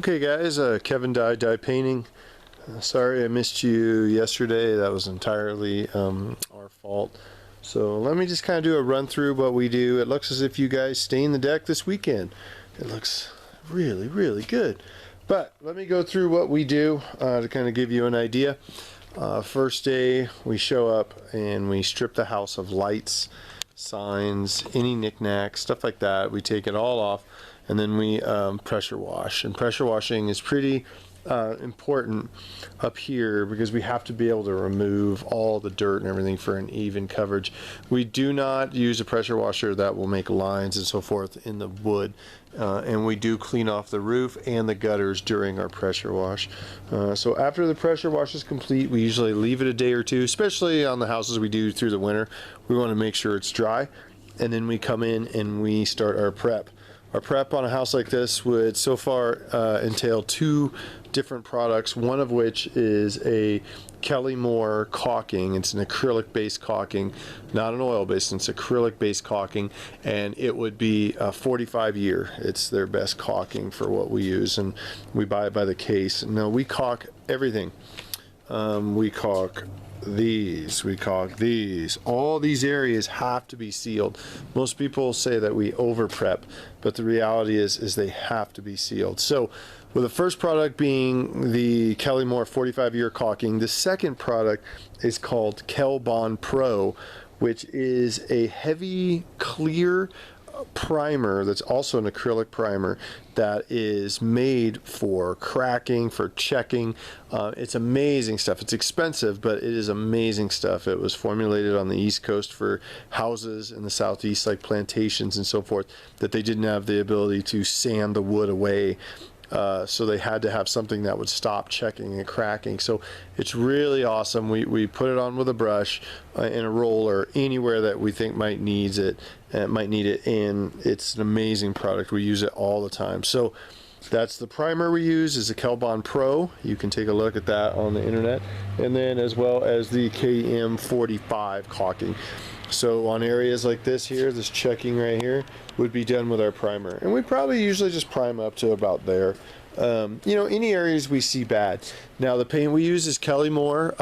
Okay guys, Kevin Dye Painting. Sorry I missed you yesterday. That was entirely our fault. So let me just kind of do a run through what we do. It looks as if you guys stain the deck this weekend. It looks really, really good. But let me go through what we do to kind of give you an idea. First day we show up and we strip the house of lights, signs, any knickknacks, stuff like that. We take it all off and then we pressure wash. And pressure washing is pretty important up here because we have to be able to remove all the dirt and everything for an even coverage. We do not use a pressure washer that will make lines and so forth in the wood, and we do clean off the roof and the gutters during our pressure wash. So after the pressure wash is complete, we usually leave it a day or two, especially on the houses we do through the winter. We want to make sure it's dry, and then we come in and we start our prep. Our prep on a house like this would so far entail two different products, one of which is a Kelly-Moore caulking. It's an acrylic based caulking, not an oil based, it's acrylic based caulking, and it would be a 45 year. It's their best caulking for what we use, and we buy it by the case. Now we caulk everything. We caulk these, we caulk these. All these areas have to be sealed. Most people say that we over prep, but the reality is they have to be sealed. So with the first product being the Kelly-Moore 45 year caulking, the second product is called Kelbond Pro, which is a heavy clear primer that's also an acrylic primer that is made for cracking, for checking. It's amazing stuff. It's expensive, but it is amazing stuff. It was formulated on the East Coast for houses in the Southeast, like plantations and so forth, that they didn't have the ability to sand the wood away. So they had to have something that would stop checking and cracking. So it's really awesome. We put it on with a brush in a roller anywhere that we think might need it, and it's an amazing product. We use it all the time. So that's the primer we use, is a Kelbond Pro. You can take a look at that on the internet, and then as well as the KM45 caulking. So on areas like this here, this checking right here would be done with our primer, and we probably usually just prime up to about there. You know, any areas we see bad. Now the paint we use is Kelly-Moore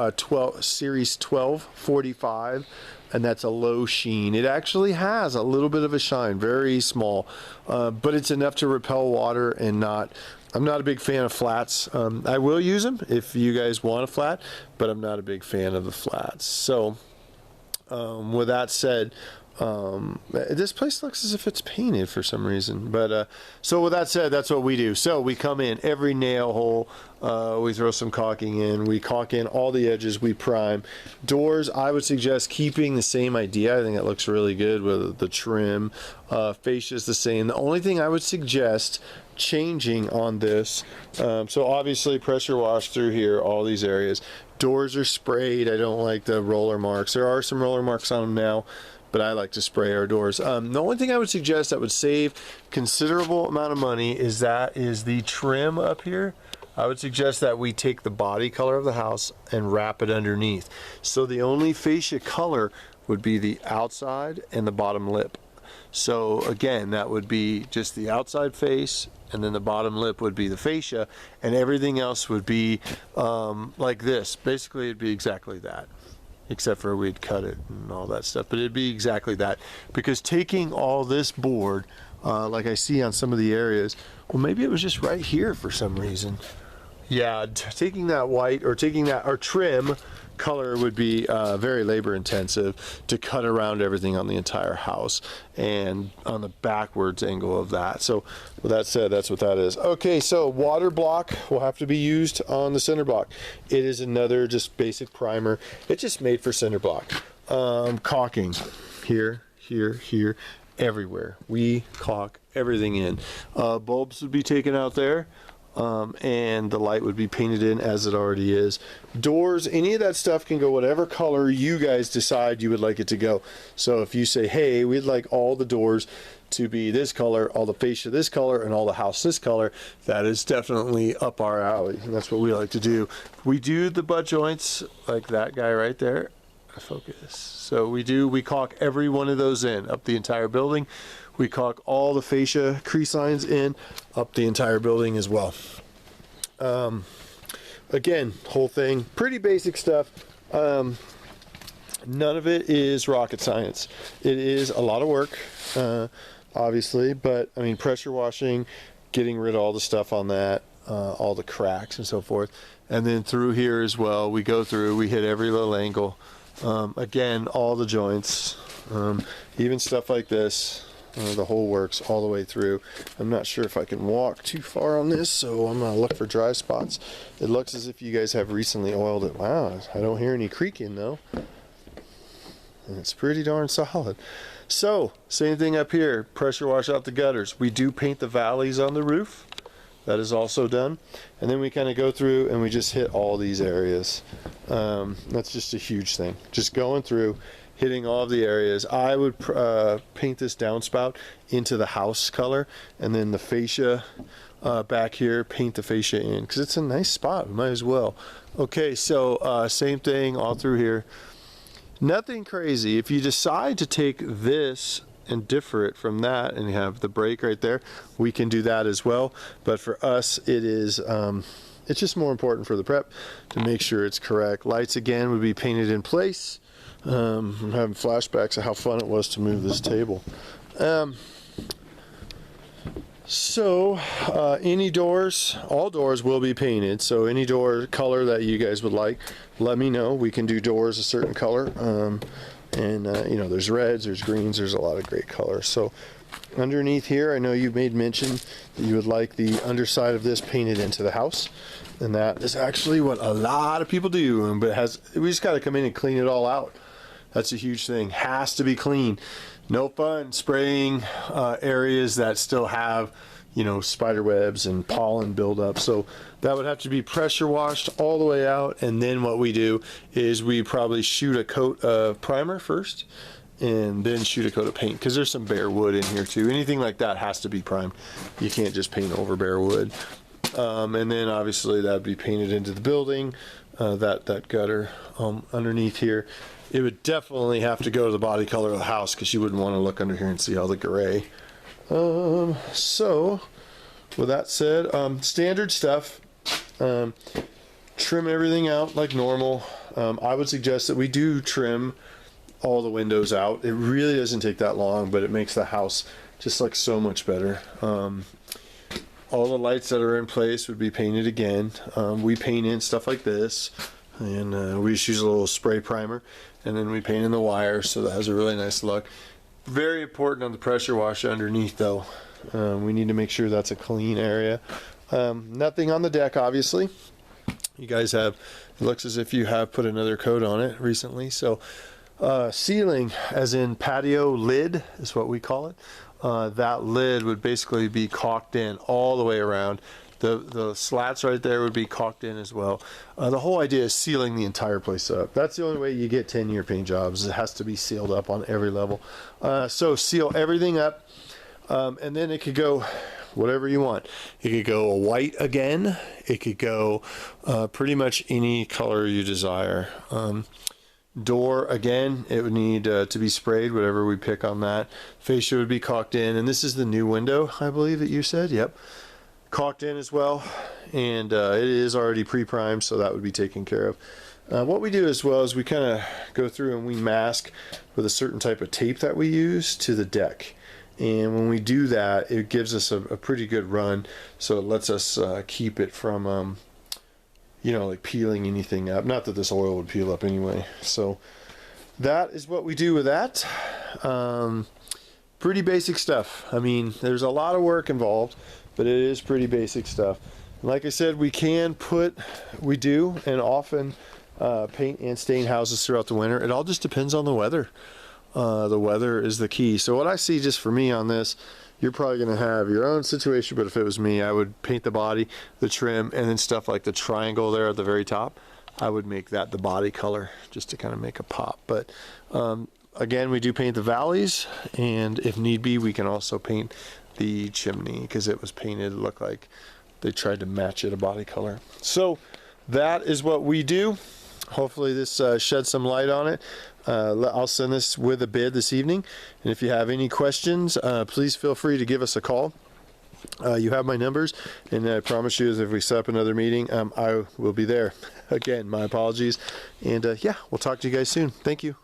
Series 1245, and that's a low sheen. It actually has a little bit of a shine, very small, but it's enough to repel water and not. I'm not a big fan of flats. I will use them if you guys want a flat, but I'm not a big fan of the flats. So with that said, this place looks as if it's painted for some reason, but so with that said, that's what we do. So we come in every nail hole, we throw some caulking in, we caulk in all the edges, we prime. Doors, I would suggest keeping the same idea. I think it looks really good with the trim. Fascia is the same. The only thing I would suggest changing on this, so obviously pressure wash through here, all these areas. Doors are sprayed. I don't like the roller marks. There are some roller marks on them now, but I like to spray our doors. The only thing I would suggest that would save considerable amount of money is the trim up here. I would suggest that we take the body color of the house and wrap it underneath. So the only fascia color would be the outside and the bottom lip. So again, that would be just the outside face, and then the bottom lip would be the fascia, and everything else would be like this. Basically, it'd be exactly that, except for we'd cut it and all that stuff, but it'd be exactly that. Because taking all this board, like I see on some of the areas, well, maybe it was just right here for some reason. Yeah, taking that white or taking that or trim color would be very labor intensive to cut around everything on the entire house and on the backwards angle of that. So with that said, that's what that is. Okay, so water block will have to be used on the cinder block. It is another just basic primer. It's just made for cinder block. Caulking here, here, here, everywhere. We caulk everything in. Bulbs would be taken out there. And the light would be painted in as it already is. Doors, any of that stuff can go whatever color you guys decide you would like it to go. So if you say, hey, we'd like all the doors to be this color, all the fascia this color, and all the house this color, that is definitely up our alley, and that's what we like to do. We do the butt joints like that guy right there. Focus. So we caulk every one of those in up the entire building. We caulk all the fascia crease lines in up the entire building as well. Again, whole thing, pretty basic stuff. None of it is rocket science. It is a lot of work, obviously, but I mean, pressure washing, getting rid of all the stuff on that, all the cracks and so forth. And then through here as well, we go through, we hit every little angle. Again, all the joints, even stuff like this, the whole works all the way through. I'm not sure if I can walk too far on this, so I'm gonna look for dry spots. It looks as if you guys have recently oiled it. Wow, I don't hear any creaking though. And it's pretty darn solid. So, same thing up here, pressure wash out the gutters. We do paint the valleys on the roof. That is also done. And then we kind of go through and we just hit all these areas. That's just a huge thing. Just going through, hitting all of the areas. I would paint this downspout into the house color, and then the fascia back here, paint the fascia in, because it's a nice spot, might as well. Okay, so same thing all through here. Nothing crazy. If you decide to take this and differ it from that and you have the break right there, we can do that as well. But for us, it is it's just more important for the prep to make sure it's correct. Lights again would be painted in place. I'm having flashbacks of how fun it was to move this table. So any doors, all doors will be painted, so any door color that you guys would like, let me know. We can do doors a certain color, and you know, there's reds, there's greens, there's a lot of great colors. So underneath here, I know you made mention that you would like the underside of this painted into the house, and that is actually what a lot of people do, but we just got to come in and clean it all out. That's a huge thing. Has to be clean. No fun spraying areas that still have, you know, spider webs and pollen buildup. So that would have to be pressure washed all the way out. And then what we do is we probably shoot a coat of primer first and then shoot a coat of paint, because there's some bare wood in here too. Anything like that has to be primed. You can't just paint over bare wood. And then obviously that would be painted into the building, that gutter underneath here. It would definitely have to go to the body color of the house, because you wouldn't want to look under here and see all the gray. So with that said, standard stuff, trim everything out like normal. I would suggest that we do trim all the windows out. It really doesn't take that long, but it makes the house just like so much better. All the lights that are in place would be painted again. We paint in stuff like this, and we just use a little spray primer, and then we paint in the wire, so that has a really nice look. Very important on the pressure wash underneath though. We need to make sure that's a clean area. Nothing on the deck, obviously. You guys have, it looks as if you have put another coat on it recently. So ceiling, as in patio lid is what we call it. That lid would basically be caulked in all the way around. The slats right there would be caulked in as well. The whole idea is sealing the entire place up. That's the only way you get 10-year paint jobs. It has to be sealed up on every level. So seal everything up, and then it could go whatever you want. It could go white again. It could go pretty much any color you desire. Door, again, it would need to be sprayed, whatever we pick on that. Fascia would be caulked in, and this is the new window, I believe that you said. Yep. Caulked in as well, and it is already pre-primed, so that would be taken care of. What we do as well is we kind of go through and we mask with a certain type of tape that we use to the deck, and when we do that, it gives us a pretty good run, so it lets us keep it from you know, like peeling anything up. Not that this oil would peel up anyway. So that is what we do with that. Pretty basic stuff. I mean, there's a lot of work involved, but it is pretty basic stuff. And like I said, we do and often paint and stain houses throughout the winter. It all just depends on the weather. The weather is the key. So what I see just for me on this, you're probably going to have your own situation, but if it was me, I would paint the body, the trim, and then stuff like the triangle there at the very top, I would make that the body color just to kind of make a pop. But again, we do paint the valleys, and if need be, we can also paint the chimney, because it was painted, it looked like they tried to match it a body color. So that is what we do. Hopefully this sheds some light on it. I'll send this with a bid this evening. And if you have any questions, please feel free to give us a call. You have my numbers, and I promise you, if we set up another meeting, I will be there. Again, my apologies. And yeah, we'll talk to you guys soon. Thank you.